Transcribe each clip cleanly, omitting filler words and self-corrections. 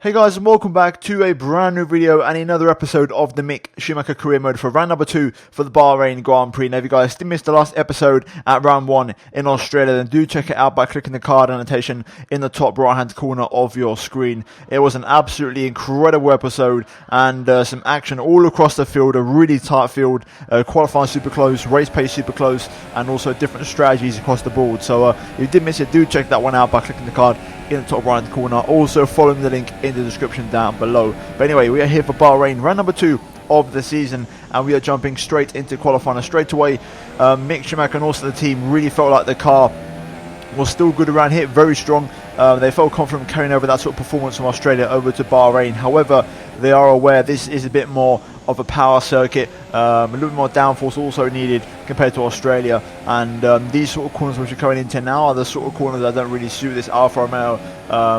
Hey guys, and welcome back to a brand new video and another episode of the Mick Schumacher Career Mode for round number 2 for the Bahrain Grand Prix. Now if you guys did miss the last episode at round 1 in Australia, then do check it out by clicking the card annotation in the top right hand corner of your screen. It was an absolutely incredible episode and some action all across the field, a really tight field, qualifying super close, race pace super close, and also different strategies across the board. So if you did miss it, do check that one out by clicking the card in the top right hand corner. Also following the link in the description down below. But anyway, we are here for Bahrain, round number 2 of the season, and we are jumping straight into qualifying. And straight away, Mick Schumacher and also the team really felt like the car was still good around here, very strong. They felt confident carrying over that sort of performance from Australia over to Bahrain. However, they are aware this is a bit more of a power circuit, a little bit more downforce also needed compared to Australia, and these sort of corners which are coming into now are the sort of corners that don't really suit this Alfa Romeo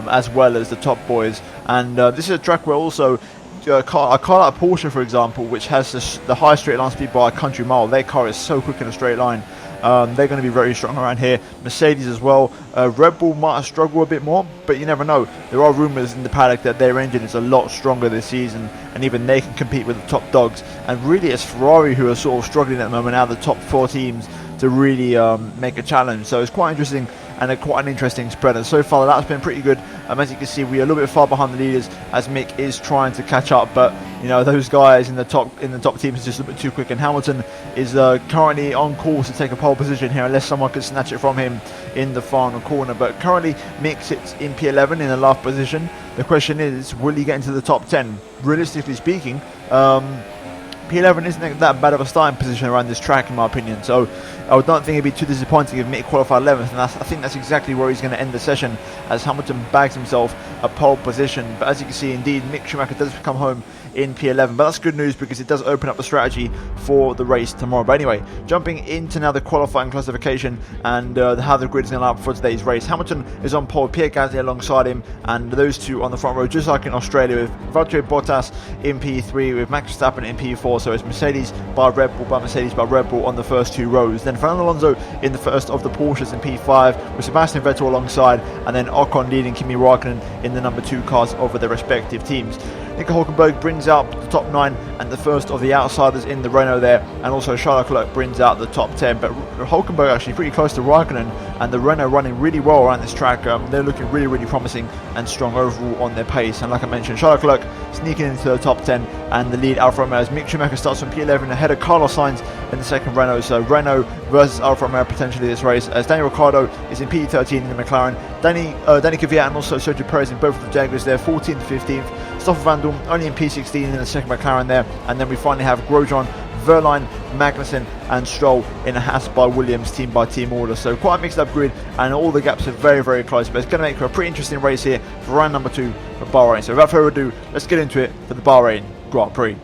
as well as the top boys. And this is a track where also a car like Porsche, for example, which has the high straight line speed by a country mile, their car is so quick in a straight line. They're going to be very strong around here. Mercedes as well. Red Bull might struggle a bit more, but you never know. There are rumours in the paddock that their engine is a lot stronger this season, and even they can compete with the top dogs. And really, it's Ferrari who are sort of struggling at the moment out of the top 4 teams to really make a challenge. So it's quite interesting and quite an interesting spread. And so far, that's been pretty good. As you can see, we are a little bit far behind the leaders as Mick is trying to catch up. But you know, those guys in the top teams are just a bit too quick. And Hamilton is currently on course to take a pole position here, unless someone could snatch it from him in the final corner. But currently, Mick sits in P11 in the last position. The question is, will he get into the top 10? Realistically speaking, P11 isn't that bad of a starting position around this track, in my opinion. So I don't think it'd be too disappointing if Mick qualified 11th, and I think that's exactly where he's going to end the session, as Hamilton bags himself a pole position. But as you can see, indeed, Mick Schumacher does come home in P11, but that's good news because it does open up the strategy for the race tomorrow. But anyway, jumping into now the qualifying classification and how the grid is going to line up for today's race. Hamilton is on pole, Pierre Gasly alongside him, and those two on the front row, just like in Australia, with Valtteri Bottas in P3, with Max Verstappen in P4. So it's Mercedes by Red Bull by Mercedes by Red Bull on the first 2 rows. Then Fernando Alonso in the first of the Porsches in P5, with Sebastian Vettel alongside, and then Ocon leading Kimi Raikkonen in the number 2 cars over their respective teams. Nico Hülkenberg brings out the top 9 and the first of the outsiders in the Renault there, and also Charles Leclerc brings out the top 10. But Hülkenberg actually pretty close to Raikkonen, and the Renault running really well around this track. They're looking really promising and strong overall on their pace. And like I mentioned, Charles Leclerc sneaking into the top 10 and the lead Alfa Romeo as Mick Schumacher starts from P11 ahead of Carlos Sainz in the second Renault. So Renault versus Alfa Romeo potentially this race, as Daniel Ricciardo is in P13 in the McLaren, Danny Kvyat and also Sergio Perez in both of the Jaguars there, 14th, 15th. Stoffel Vandoorne only in P16 in the second McLaren there, and then we finally have Grosjean, Verline, Magnussen and Stroll in a Haas by Williams team by team order. So quite a mixed up grid, and all the gaps are very close, but it's going to make for a pretty interesting race here for round number 2 for Bahrain. So without further ado, let's get into it for the Bahrain Grand Prix.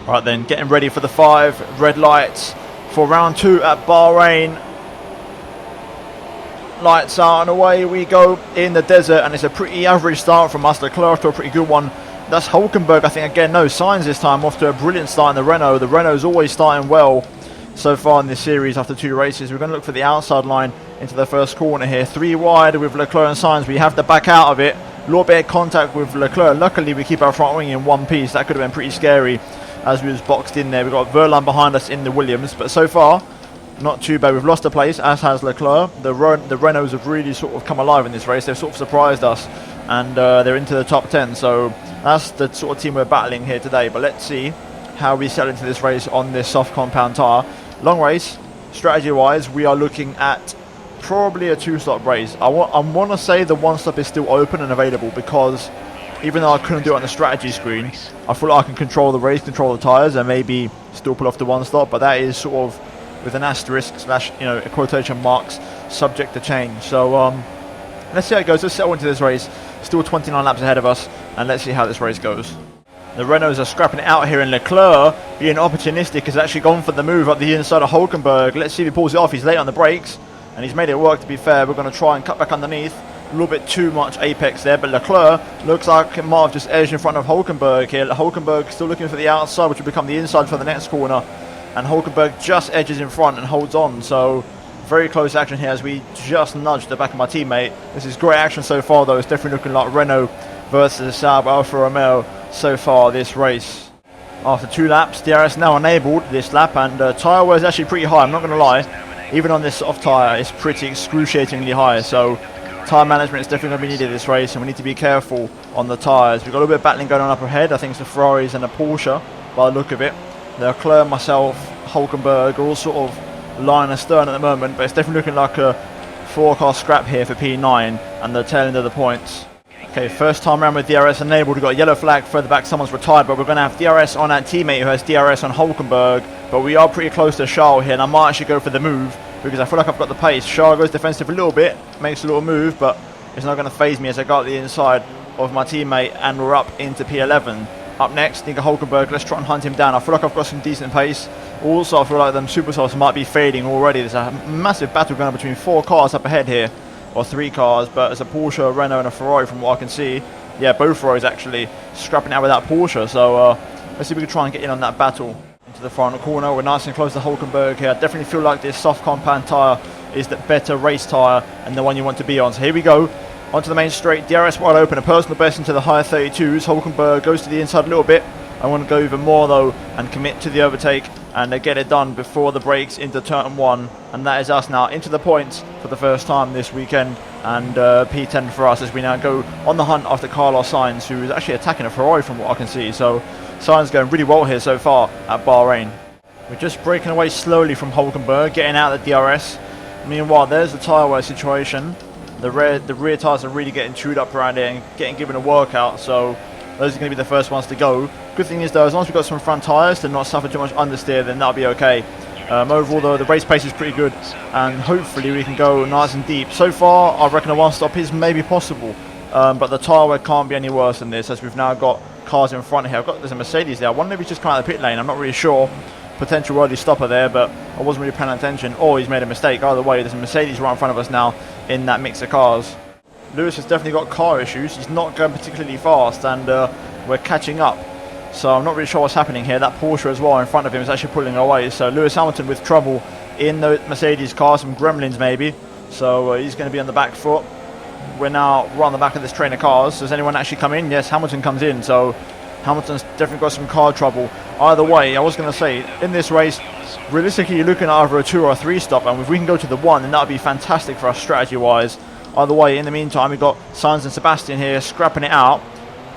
Right then, getting ready for the 5 red lights for round 2 at Bahrain. Lights out and away we go in the desert, and it's a pretty average start from us. Leclerc to a pretty good one. That's Hülkenberg, I think, again, no Sainz this time, off to a brilliant start in the Renault. The Renault's always starting well so far in this series after 2 races. We're going to look for the outside line into the first corner here. 3 wide with Leclerc and Sainz. We have to back out of it. A little bit of contact with Leclerc. Luckily, we keep our front wing in one piece. That could have been pretty scary as we was boxed in there. We've got Verline behind us in the Williams, but so far, not too bad. We've lost a place, as has Leclerc. The Renaults have really sort of come alive in this race. They've sort of surprised us, and they're into the top 10. So that's the sort of team we're battling here today. But let's see how we settle into this race on this soft compound tyre. Long race, strategy-wise, we are looking at probably a 2-stop race. I want to say the 1-stop is still open and available, because even though I couldn't do it on the strategy screen, I feel like I can control the race, control the tyres, and maybe still pull off the 1-stop. But that is sort of with an asterisk / quotation marks, subject to change. So let's see how it goes. Let's settle into this race. Still 29 laps ahead of us, and let's see how this race goes. The Renaults are scrapping it out here, and Leclerc, being opportunistic, has actually gone for the move up the inside of Hülkenberg. Let's see if he pulls it off. He's late on the brakes, and he's made it work, to be fair. We're going to try and cut back underneath. A little bit too much apex there, but Leclerc looks like it might have just edged in front of Hülkenberg here. Hülkenberg still looking for the outside, which will become the inside for the next corner. And Hülkenberg just edges in front and holds on. So very close action here as we just nudged the back of my teammate. This is great action so far, though. It's definitely looking like Renault versus Saab Alfa Romeo so far this race. After 2 laps, DRS now enabled this lap, and tyre wear is actually pretty high, I'm not going to lie. Even on this soft tyre, it's pretty excruciatingly high, so tyre management is definitely going to be needed this race, and we need to be careful on the tyres. We've got a little bit of battling going on up ahead. I think it's the Ferraris and the Porsche by the look of it. Leclerc, myself, Hülkenberg are all sort of lying astern at the moment, but it's definitely looking like a 4-car scrap here for P9 and the tail end of the points. Okay, first time around with DRS enabled. We've got a yellow flag further back, someone's retired, but we're going to have DRS on our teammate who has DRS on Hülkenberg. But we are pretty close to Charles here, and I might actually go for the move because I feel like I've got the pace. Charles goes defensive a little bit, makes a little move, but it's not going to phase me as I got the inside of my teammate, and we're up into P11. Up next, Nico Hülkenberg. Let's try and hunt him down. I feel like I've got some decent pace. Also, I feel like them supersofts might be fading already. There's a massive battle going on between 4 cars up ahead here, or 3 cars, but there's a Porsche, a Renault and a Ferrari from what I can see. Yeah, both Ferraris actually scrapping out with that Porsche, so let's see if we can try and get in on that battle. Into the final corner, we're nice and close to Hülkenberg here. I definitely feel like this soft compound tyre is the better race tyre and the one you want to be on. So here we go, onto the main straight, DRS wide open, a personal best into the higher 32s. Hülkenberg goes to the inside a little bit. I want to go even more though and commit to the overtake, and they get it done before the brakes into turn 1, and that is us now into the points for the first time this weekend, and P10 for us as we now go on the hunt after Carlos Sainz, who is actually attacking a Ferrari from what I can see. So Sainz going really well here so far at Bahrain. We're just breaking away slowly from Hülkenberg, getting out of the DRS. Meanwhile, there's the tyre wear situation. The rear tyres are really getting chewed up around here and getting given a workout, so those are going to be the first ones to go. Good thing is though, as long as we've got some front tyres to not suffer too much understeer, then that'll be okay. Overall though, the race pace is pretty good, and hopefully we can go nice and deep. So far, I reckon a 1-stop is maybe possible, but the tyre wear can't be any worse than this, as we've now got cars in front here. There's a Mercedes there. I wonder if he's just come out of the pit lane. I'm not really sure. Potential early stopper there, but I wasn't really paying attention, or he's made a mistake. Either way, there's a Mercedes right in front of us now in that mix of cars. Lewis has definitely got car issues. He's not going particularly fast, and we're catching up. So I'm not really sure what's happening here. That Porsche as well in front of him is actually pulling away. So Lewis Hamilton with trouble in the Mercedes car, some gremlins maybe. So he's going to be on the back foot. We're now right on the back of this train of cars. Does anyone actually come in? Yes, Hamilton comes in. So Hamilton's definitely got some car trouble. Either way, I was going to say, in this race, realistically you're looking at either a 2 or a 3 stop, and if we can go to the 1, then that would be fantastic for us strategy-wise. Either way, in the meantime, we've got Sainz and Sebastian here scrapping it out,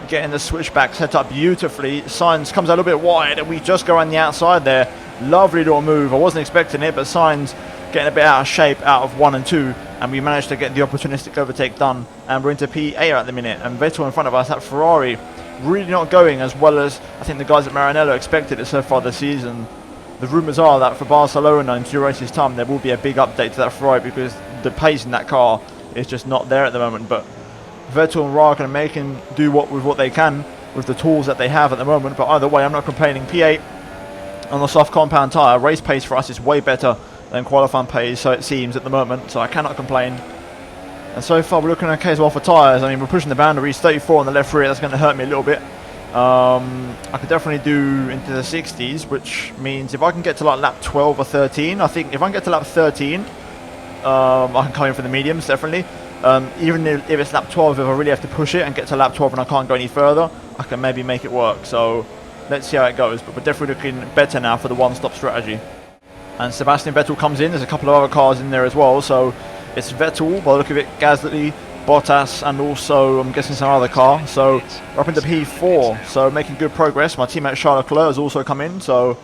getting the switchback set up beautifully. Sainz comes out a little bit wide, and we just go around the outside there. Lovely little move. I wasn't expecting it, but Sainz getting a bit out of shape out of 1 and 2, and we managed to get the opportunistic overtake done, and we're into P8 at the minute, and Vettel in front of us, that Ferrari really not going as well as I think the guys at Maranello expected it so far this season. The rumours are that for Barcelona in 2 races time there will be a big update to that Ferrari, because the pace in that car is just not there at the moment. But Vettel and Ra are going to make him do with what they can with the tools that they have at the moment. But either way, I'm not complaining. P8 on the soft compound tyre, race pace for us is way better than qualifying pace, so it seems at the moment, so I cannot complain. And so far we're looking okay as well for tyres. I mean, we're pushing the boundaries, 34 on the left rear, that's going to hurt me a little bit. I could definitely do into the 60s, which means if I can get to like lap 12 or 13, I think if I can get to lap 13, I can come in for the mediums, definitely. Even if it's lap 12, if I really have to push it and get to lap 12 and I can't go any further, I can maybe make it work. So let's see how it goes, but we're definitely looking better now for the 1-stop strategy. And Sebastian Vettel comes in, there's a couple of other cars in there as well, so it's Vettel, by the look of it, Gasly, Bottas, and also I'm guessing some other car. So we're up into P4, so making good progress. My teammate Charles Leclerc has also come in, so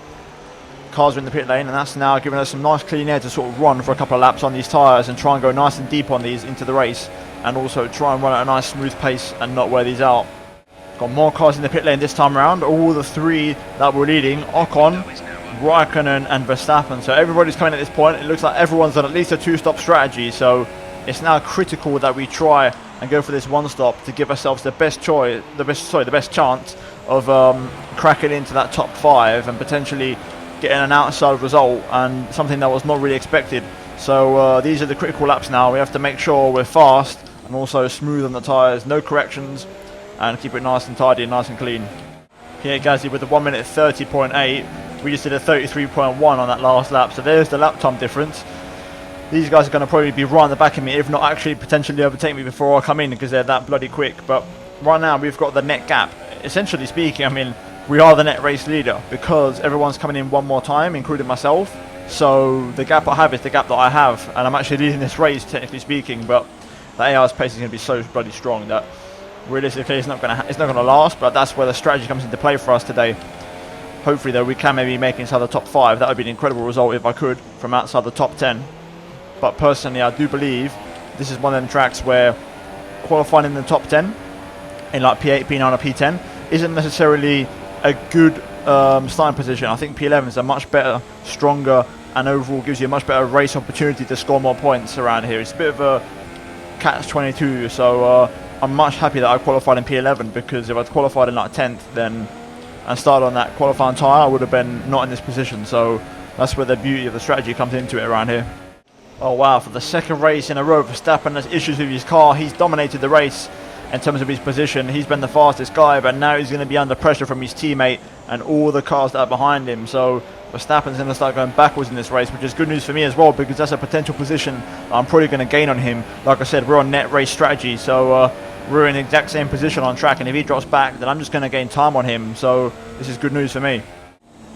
cars are in the pit lane, and that's now giving us some nice clean air to sort of run for a couple of laps on these tyres and try and go nice and deep on these into the race, and also try and run at a nice smooth pace and not wear these out. Got more cars in the pit lane this time around, all the 3 that were leading, Ocon, Raikkonen and Verstappen. So everybody's coming at this point. It looks like everyone's on at least a 2-stop strategy, so it's now critical that we try and go for this 1-stop to give ourselves the best choice, the best chance of cracking into that top 5 and potentially getting an outside result, and something that was not really expected. So these are the critical laps now. We have to make sure we're fast and also smooth on the tyres, no corrections, and keep it nice and tidy and nice and clean. Here Gasly with the 1 minute 30.8. We just did a 33.1 on that last lap, so there's the lap time difference. These guys are going to probably be right on the back of me, if not actually potentially overtake me before I come in, because they're that bloody quick. But right now we've got the net gap. Essentially speaking, I mean, we are the net race leader because everyone's coming in one more time, including myself. So the gap I have is the gap that I have, and I'm actually leading this race, technically speaking. But the AR's pace is going to be so bloody strong that realistically it's not going to last. But that's where the strategy comes into play for us today. Hopefully, though, we can maybe make it inside the top 5. That would be an incredible result if I could from outside the top 10. But personally, I do believe this is one of them tracks where qualifying in the top 10 in like P8, P9 or P10 isn't necessarily a good starting position. I think P11 is a much better, stronger, and overall gives you a much better race opportunity to score more points around here. It's a bit of a catch-22, so I'm much happy that I qualified in P11, because if I'd qualified in like 10th then and started on that qualifying tyre, I would have been not in this position. So that's where the beauty of the strategy comes into it around here. Oh wow, for the second race in a row, Verstappen has issues with his car. He's dominated the race in terms of his position. He's been the fastest guy, but now he's going to be under pressure from his teammate and all the cars that are behind him. So Verstappen's going to start going backwards in this race, which is good news for me as well, because that's a potential position I'm probably going to gain on him. Like I said, we're on net race strategy, so we're in the exact same position on track, and if he drops back, then I'm just going to gain time on him. So this is good news for me.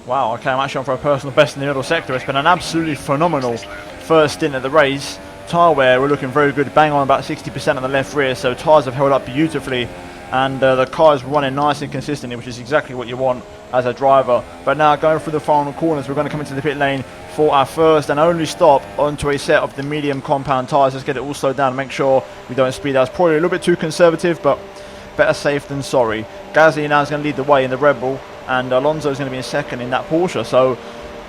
Wow, okay, I'm actually on for a personal best in the middle sector. It's been an absolutely phenomenal first stint at the race. Tyre wear, we're looking very good, bang on about 60% on the left rear, so tyres have held up beautifully, and the car is running nice and consistently, which is exactly what you want as a driver. But now going through the final corners, we're going to come into the pit lane for our first and only stop onto a set of the medium compound tyres. Let's get it all slowed down, make sure we don't speed out. It's probably a little bit too conservative, but better safe than sorry. Gasly now is going to lead the way in the Red Bull, and Alonso is going to be in second in that Porsche. So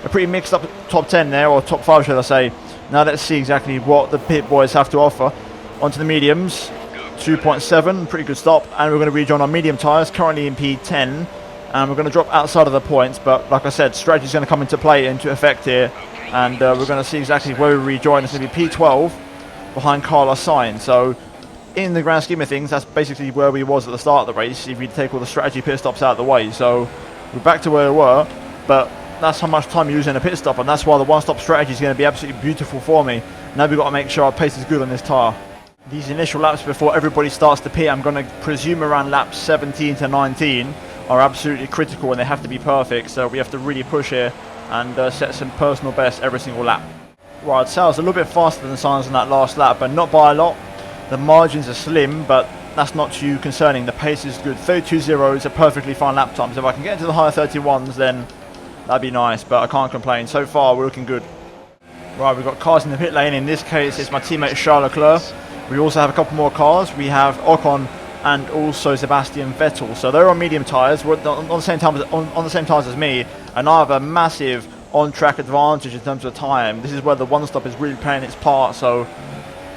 a pretty mixed up top 10 there, or top 5 should I say. Now let's see exactly what the pit boys have to offer. Onto the mediums, 2.7, pretty good stop, and we're going to rejoin our medium tyres, currently in P10, and we're going to drop outside of the points, but like I said, strategy is going to come into play, into effect here, and we're going to see exactly where we rejoin. It's going to be P12 behind Carlos Sainz. So in the grand scheme of things, that's basically where we was at the start of the race if you take all the strategy pit stops out of the way. So we're back to where we were, but that's how much time you use in a pit stop, and that's why the one-stop strategy is going to be absolutely beautiful for me. Now we've got to make sure our pace is good on this tyre. These initial laps before everybody starts to pit, I'm going to presume around laps 17 to 19, are absolutely critical, and they have to be perfect, so we have to really push here and set some personal best every single lap. Right, I'd say I was a little bit faster than Sainz on that last lap, but not by a lot. The margins are slim, but that's not too concerning. The pace is good. 32.0 is a perfectly fine lap time, so if I can get into the higher 31s, then that'd be nice, but I can't complain. So far, we're looking good. Right, we've got cars in the pit lane. In this case, it's my teammate Charles Leclerc. We also have a couple more cars. We have Ocon and also Sebastian Vettel. So they're on medium tyres. We're on the same tyres as me, and I have a massive on-track advantage in terms of time. This is where the one-stop is really playing its part. So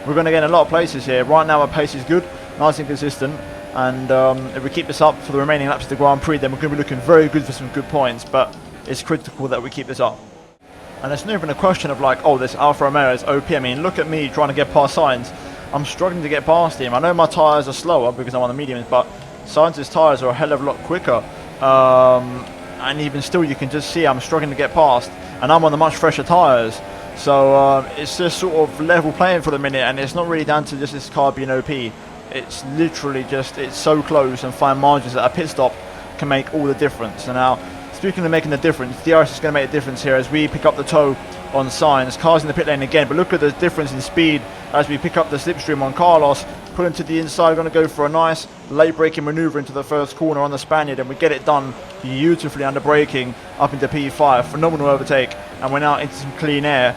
we're going to get in a lot of places here. Right now, our pace is good, nice and consistent. And if we keep this up for the remaining laps of the Grand Prix, then we're going to be looking very good for some good points. But it's critical that we keep this up. And it's not even a question of like, oh, this Alfa Romeo is OP. I mean, look at me trying to get past Sainz. I'm struggling to get past him. I know my tyres are slower because I'm on the mediums, but Sainz's tyres are a hell of a lot quicker. And even still, you can just see I'm struggling to get past, and I'm on the much fresher tyres. So it's just sort of level playing for the minute, and it's not really down to just this car being OP. It's literally just, it's so close, and fine margins that a pit stop can make all the difference. And now, speaking of making the difference, DRS is going to make a difference here as we pick up the toe on Sainz. Cars in the pit lane again, but look at the difference in speed as we pick up the slipstream on Carlos. Pull into the inside, going to go for a nice late braking manoeuvre into the first corner on the Spaniard, and we get it done beautifully under braking up into P5. Phenomenal overtake, and we're now into some clean air.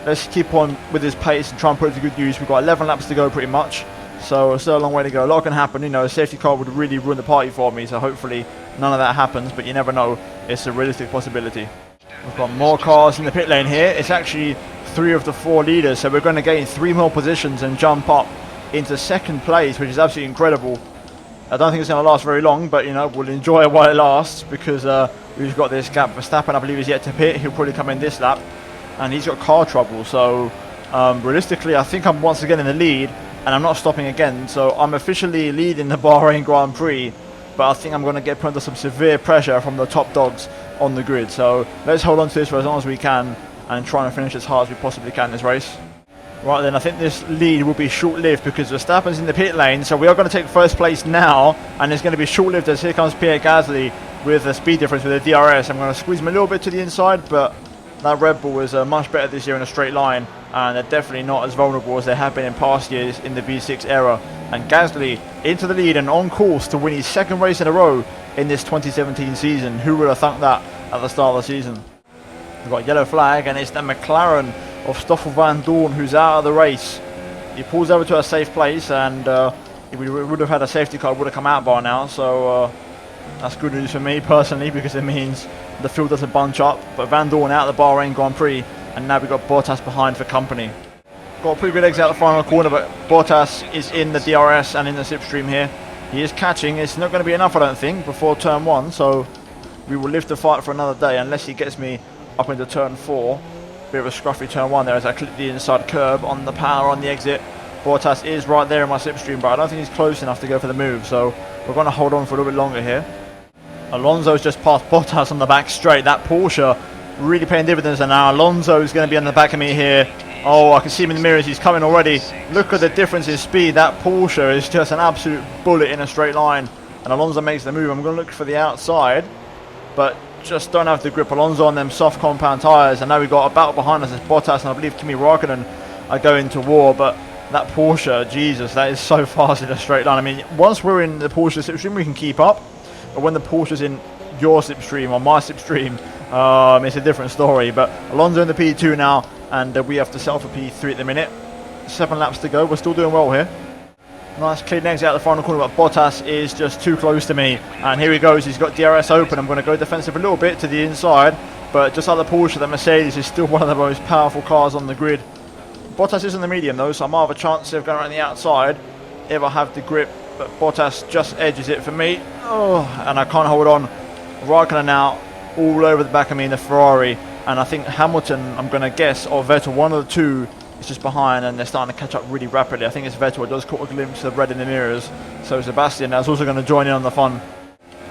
Let's keep on with this pace and try and put it to good use. We've got 11 laps to go pretty much, so it's still a long way to go. A lot can happen, you know, a safety car would really ruin the party for me, so hopefully none of that happens, but you never know. It's a realistic possibility. We've got more cars in the pit lane here. It's actually 3 of the 4 leaders, so we're going to gain 3 more positions and jump up into second place, which is absolutely incredible. I don't think it's going to last very long, but you know, we'll enjoy it while it lasts, because we've got this gap. Verstappen, I believe, is yet to pit. He'll probably come in this lap, and he's got car trouble. So realistically, I think I'm once again in the lead, and I'm not stopping again. So I'm officially leading the Bahrain Grand Prix, but I think I'm going to get put under some severe pressure from the top dogs on the grid. So let's hold on to this for as long as we can and try and finish as hard as we possibly can this race. Right then, I think this lead will be short-lived because Verstappen's in the pit lane, so we are going to take first place now, and it's going to be short-lived as here comes Pierre Gasly with a speed difference with the DRS. I'm going to squeeze him a little bit to the inside, but that Red Bull is much better this year in a straight line, and they're definitely not as vulnerable as they have been in past years in the V6 era. And Gasly into the lead and on course to win his second race in a row in this 2017 season. Who would have thunk that at the start of the season? We've got a yellow flag, and it's the McLaren of Stoffel Van Dorn who's out of the race. He pulls over to a safe place, and if we would have had a safety car, it would have come out by now, so that's good news for me personally, because it means the field doesn't bunch up. But Van Dorn out of the Bahrain Grand Prix, and now we've got Bottas behind for company. Got a pretty good exit out the final corner, but Bottas is in the DRS and in the slipstream here. He is catching. It's not going to be enough, I don't think, before turn 1, so we will live the fight for another day unless he gets me up into turn 4. Bit of a scruffy turn 1 there as I clip the inside curb on the power on the exit. Bottas is right there in my slipstream, but I don't think he's close enough to go for the move, so we're going to hold on for a little bit longer here. Alonso's just passed Bottas on the back straight. That Porsche really paying dividends, and now Alonso's going to be on the back of me here. Oh, I can see him in the mirrors. He's coming already. Look at the difference in speed. That Porsche is just an absolute bullet in a straight line, and Alonso makes the move. I'm going to look for the outside, but just don't have the grip. Alonso on them soft compound tyres, and now we've got a battle behind us as Bottas and I believe Kimi Räikkönen are going to war. But that Porsche, Jesus, that is so fast in a straight line. I mean, once we're in the Porsche slipstream, we can keep up, but when the Porsche's in your slipstream or my slipstream, it's a different story. But Alonso in the P2 now, and we have to settle for P3 at the minute. 7 laps to go. We're still doing well here. Nice clean exit out the final corner, but Bottas is just too close to me. And here he goes. He's got DRS open. I'm going to go defensive a little bit to the inside, but just like the Porsche, the Mercedes is still one of the most powerful cars on the grid. Bottas is in the medium though, so I might have a chance of going around the outside if I have the grip, but Bottas just edges it for me. Oh, and I can't hold on. Räikkönen now all over the back of me in the Ferrari, and I think Hamilton, I'm going to guess, or Vettel, one of the two is just behind, and they're starting to catch up really rapidly. I think it's Vettel. It does caught a glimpse of red in the mirrors, so Sebastian is also going to join in on the fun.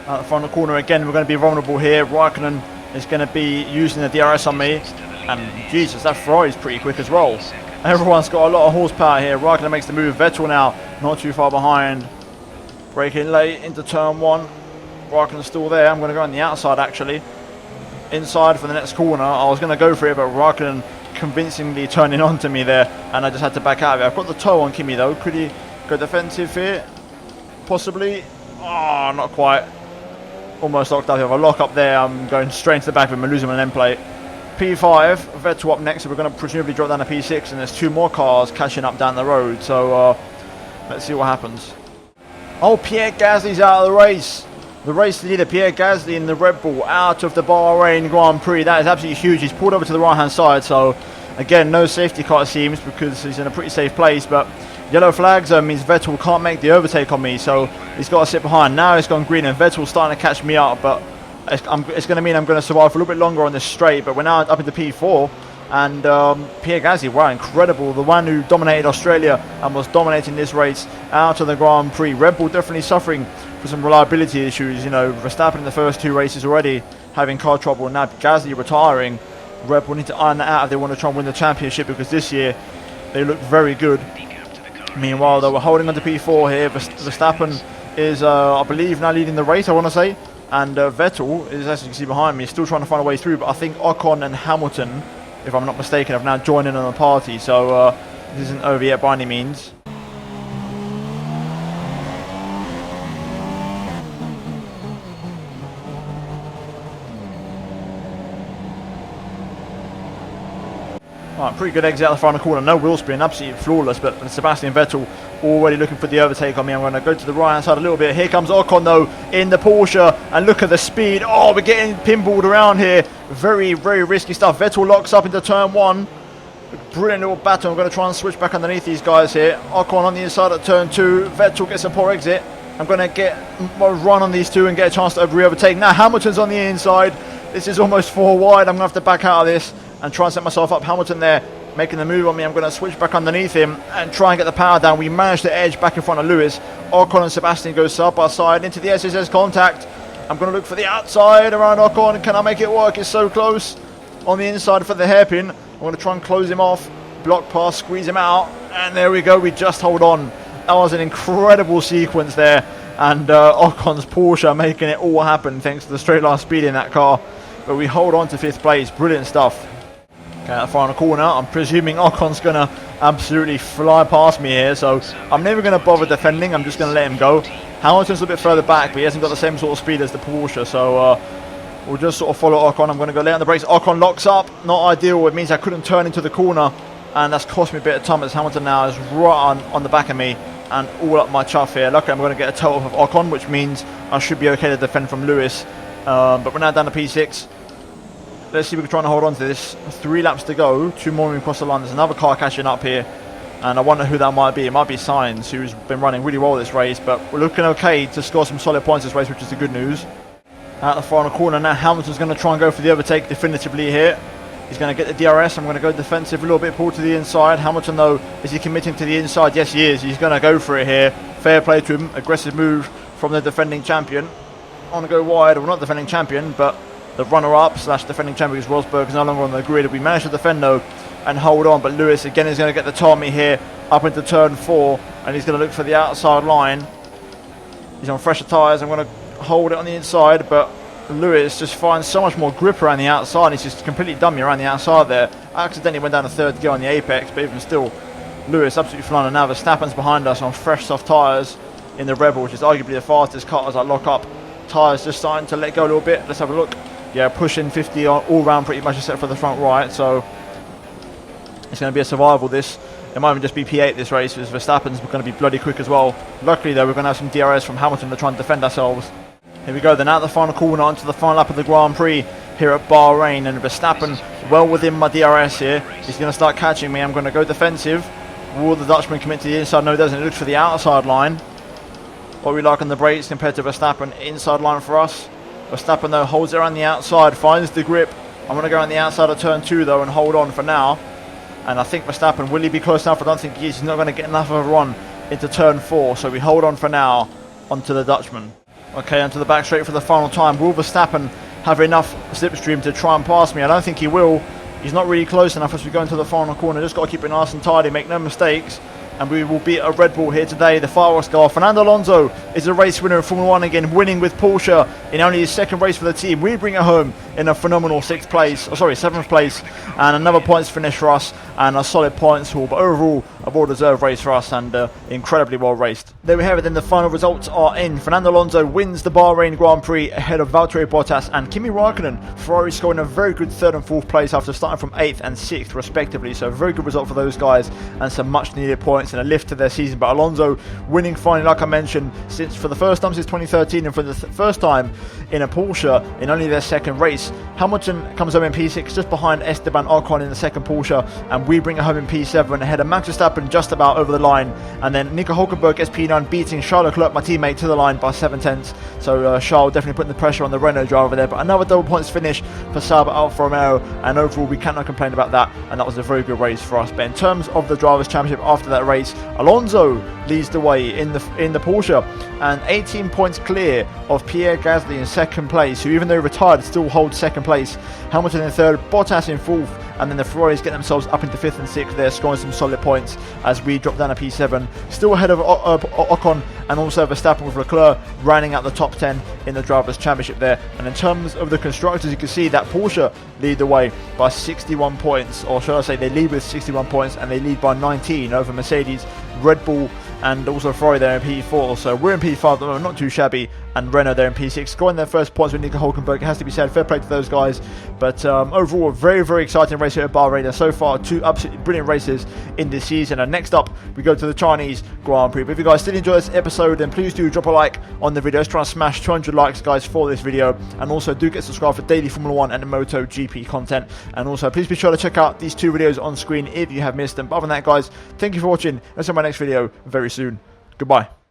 Out the final corner again, we're going to be vulnerable here. Räikkönen is going to be using the DRS on me, and Jesus, that Ferrari is pretty quick as well. Everyone's got a lot of horsepower here. Räikkönen makes the move. Vettel now not too far behind. Braking late into turn 1. Räikkönen's still there. I'm going to go on the outside actually. Inside for the next corner. I was going to go for it, but Räikkönen convincingly turning onto me there, and I just had to back out of it. I've got the toe on Kimi though. Could he go defensive here? Possibly. Oh, not quite. Almost locked up. If I lock up there, I'm going straight into the back of him and losing my end plate. P5, Vettel up next, so we're going to presumably drop down to P6, and there's 2 more cars catching up down the road, so let's see what happens. Oh, Pierre Gasly's out of the race. The race leader, Pierre Gasly, in the Red Bull, out of the Bahrain Grand Prix. That is absolutely huge. He's pulled over to the right-hand side, so again, no safety car it seems, because he's in a pretty safe place, but yellow flags means Vettel can't make the overtake on me, so he's got to sit behind. Now it's gone green, and Vettel's starting to catch me up, but it's going to mean I'm going to survive for a little bit longer on this straight. But we're now up into P4, and Pierre Gasly, wow, incredible. The one who dominated Australia and was dominating this race out of the Grand Prix. Red Bull definitely suffering for some reliability issues. You know, Verstappen in the first 2 races already having car trouble, and now Gasly retiring. Red Bull need to iron that out if they want to try and win the championship, because this year they look very good. Meanwhile, though, we're holding on to P4 here. Verstappen is, I believe, now leading the race, I want to say. And Vettel is, as you can see behind me, still trying to find a way through. But I think Ocon and Hamilton, if I'm not mistaken, have now joined in on the party. So this isn't over yet by any means. Right, pretty good exit out the final corner. No wheel spin, absolutely flawless. But Sebastian Vettel already looking for the overtake on me. I'm going to go to the right hand side a little bit. Here comes Ocon though in the Porsche, and look at the speed. Oh, we're getting pinballed around here. Very, very risky stuff. Vettel locks up into turn 1. Brilliant little battle. I'm going to try and switch back underneath these guys here. Ocon on the inside at turn 2. Vettel gets a poor exit. I'm going to get a run on these two and get a chance to re-overtake. Now Hamilton's on the inside. This is almost 4 wide. I'm going to have to back out of this and try and set myself up. Hamilton there making the move on me. I'm going to switch back underneath him and try and get the power down. We managed to edge back in front of Lewis. Ocon and Sebastian go side by side into the SSS contact. I'm going to look for the outside around Ocon. Can I make it work? It's so close. On the inside for the hairpin. I'm going to try and close him off. block pass, squeeze him out, and there we go, we just hold on. That was an incredible sequence there, and Ocon's Porsche making it all happen thanks to the straight line speed in that car. But we hold on to 5th place, brilliant stuff. Okay, at the final corner, I'm presuming Ocon's going to absolutely fly past me here, so I'm never going to bother defending, I'm just going to let him go. Hamilton's a bit further back, but he hasn't got the same sort of speed as the Porsche, so we'll just sort of follow Ocon. I'm going to go late on the brakes. Ocon locks up, not ideal, it means I couldn't turn into the corner, and that's cost me a bit of time as Hamilton now is right on the back of me, and all up my chuff here. Luckily I'm going to get a total of Ocon, which means I should be okay to defend from Lewis, but we're now down to P6. Let's see if we can try and hold on to this. 3 laps to go, 2 more when we cross the line. There's another car catching up here, and I wonder who that might be. It might be Sainz, who's been running really well this race, but we're looking okay to score some solid points this race, which is the good news. At the final corner now, Hamilton's going to try and go for the overtake definitively here. He's going to get the DRS. I'm going to go defensive a little bit, pull to the inside. Hamilton, though, is he committing to the inside? Yes, he is. He's going to go for it here. Fair play to him. Aggressive move from the defending champion. I want to go wide. Well, not defending champion, but the runner-up slash defending champion, because Rosberg is no longer on the grid. We managed to defend, though, and hold on. But Lewis, again, is going to get the Tommy here up into turn 4, and he's going to look for the outside line. He's on fresher tyres. I'm going to hold it on the inside, but Lewis just finds so much more grip around the outside. He's just completely dummy around the outside there. I accidentally went down to 3rd gear on the apex, but even still, Lewis absolutely flying. And now Verstappen's behind us on fresh soft tyres in the Rebel, which is arguably the fastest car as I lock up. Tyres just starting to let go a little bit. Let's have a look. Yeah, pushing 50 all round pretty much except for the front right, so it's going to be a survival this. It might even just be P8 this race, because Verstappen's going to be bloody quick as well. Luckily though, we're going to have some DRS from Hamilton to try and defend ourselves. Here we go, then out the final corner onto the final lap of the Grand Prix here at Bahrain, and Verstappen well within my DRS here. He's going to start catching me. I'm going to go defensive. Will the Dutchman commit to the inside? No, he doesn't. He looks for the outside line. What we like on the brakes compared to Verstappen, inside line for us. Verstappen though holds it around the outside, finds the grip. I'm going to go on the outside of turn 2 though and hold on for now. And I think Verstappen, will he be close enough? I don't think he is. He's not going to get enough of a run into turn 4, so we hold on for now onto the Dutchman. Okay, onto the back straight for the final time. Will Verstappen have enough slipstream to try and pass me? I don't think he will. He's not really close enough as we go into the final corner. Just got to keep it nice and tidy, make no mistakes. And we will beat a Red Bull here today. The fireworks go off. Fernando Alonso is a race winner in Formula 1 again, winning with Porsche in only his 2nd race for the team. We bring it home in a phenomenal 7th place, and another points finish for us, and a solid points haul. But overall, a well-deserved race for us, and incredibly well raced. There we have it. Then the final results are in. Fernando Alonso wins the Bahrain Grand Prix ahead of Valtteri Bottas and Kimi Raikkonen. Ferrari scoring a very good 3rd and 4th place after starting from 8th and 6th respectively. So a very good result for those guys, and some much-needed points and a lift to their season. But Alonso winning finally, like I mentioned, for the first time since 2013, and for the first time in a Porsche in only their 2nd race. Hamilton comes home in P6 just behind Esteban Ocon in the 2nd Porsche, and we bring it home in P7 ahead of Max Verstappen just about over the line, and then Nico Hülkenberg gets P9, beating Charles Leclerc, my teammate, to the line by 7/10. So Charles definitely putting the pressure on the Renault driver there. But another double points finish for Saab Alfa Romeo, and overall we cannot complain about that, and that was a very good race for us. But in terms of the Drivers' Championship after that race, Alonso leads the way in the Porsche, and 18 points clear of Pierre Gasly in 2nd place, who even though retired still holds 2nd place. Hamilton in 3rd, Bottas in 4th, and then the Ferraris get themselves up into 5th and 6th there, scoring some solid points as we drop down to P7, still ahead of Ocon, and also Verstappen with Leclerc rounding out the top 10 in the Drivers' Championship there. And in terms of the constructors, you can see that Porsche lead the way by 61 points, or should I say they lead with 61 points, and they lead by 19 over Mercedes, Red Bull, and also Ferrari there in P4. So we're in P5 at the moment, not too shabby, and Renault there in P6, scoring their first points with Nico Hülkenberg. It has to be said, fair play to those guys. But overall, a very, very exciting race here at Bahrain. And so far, 2 absolutely brilliant races in this season. And next up, we go to the Chinese Grand Prix. But if you guys did enjoy this episode, then please do drop a like on the video. Let's try and smash 200 likes, guys, for this video. And also do get subscribed for daily Formula 1 and MotoGP content. And also, please be sure to check out these 2 videos on screen if you have missed them. But other than that, guys, thank you for watching. I'll see you in my next video very soon. Goodbye.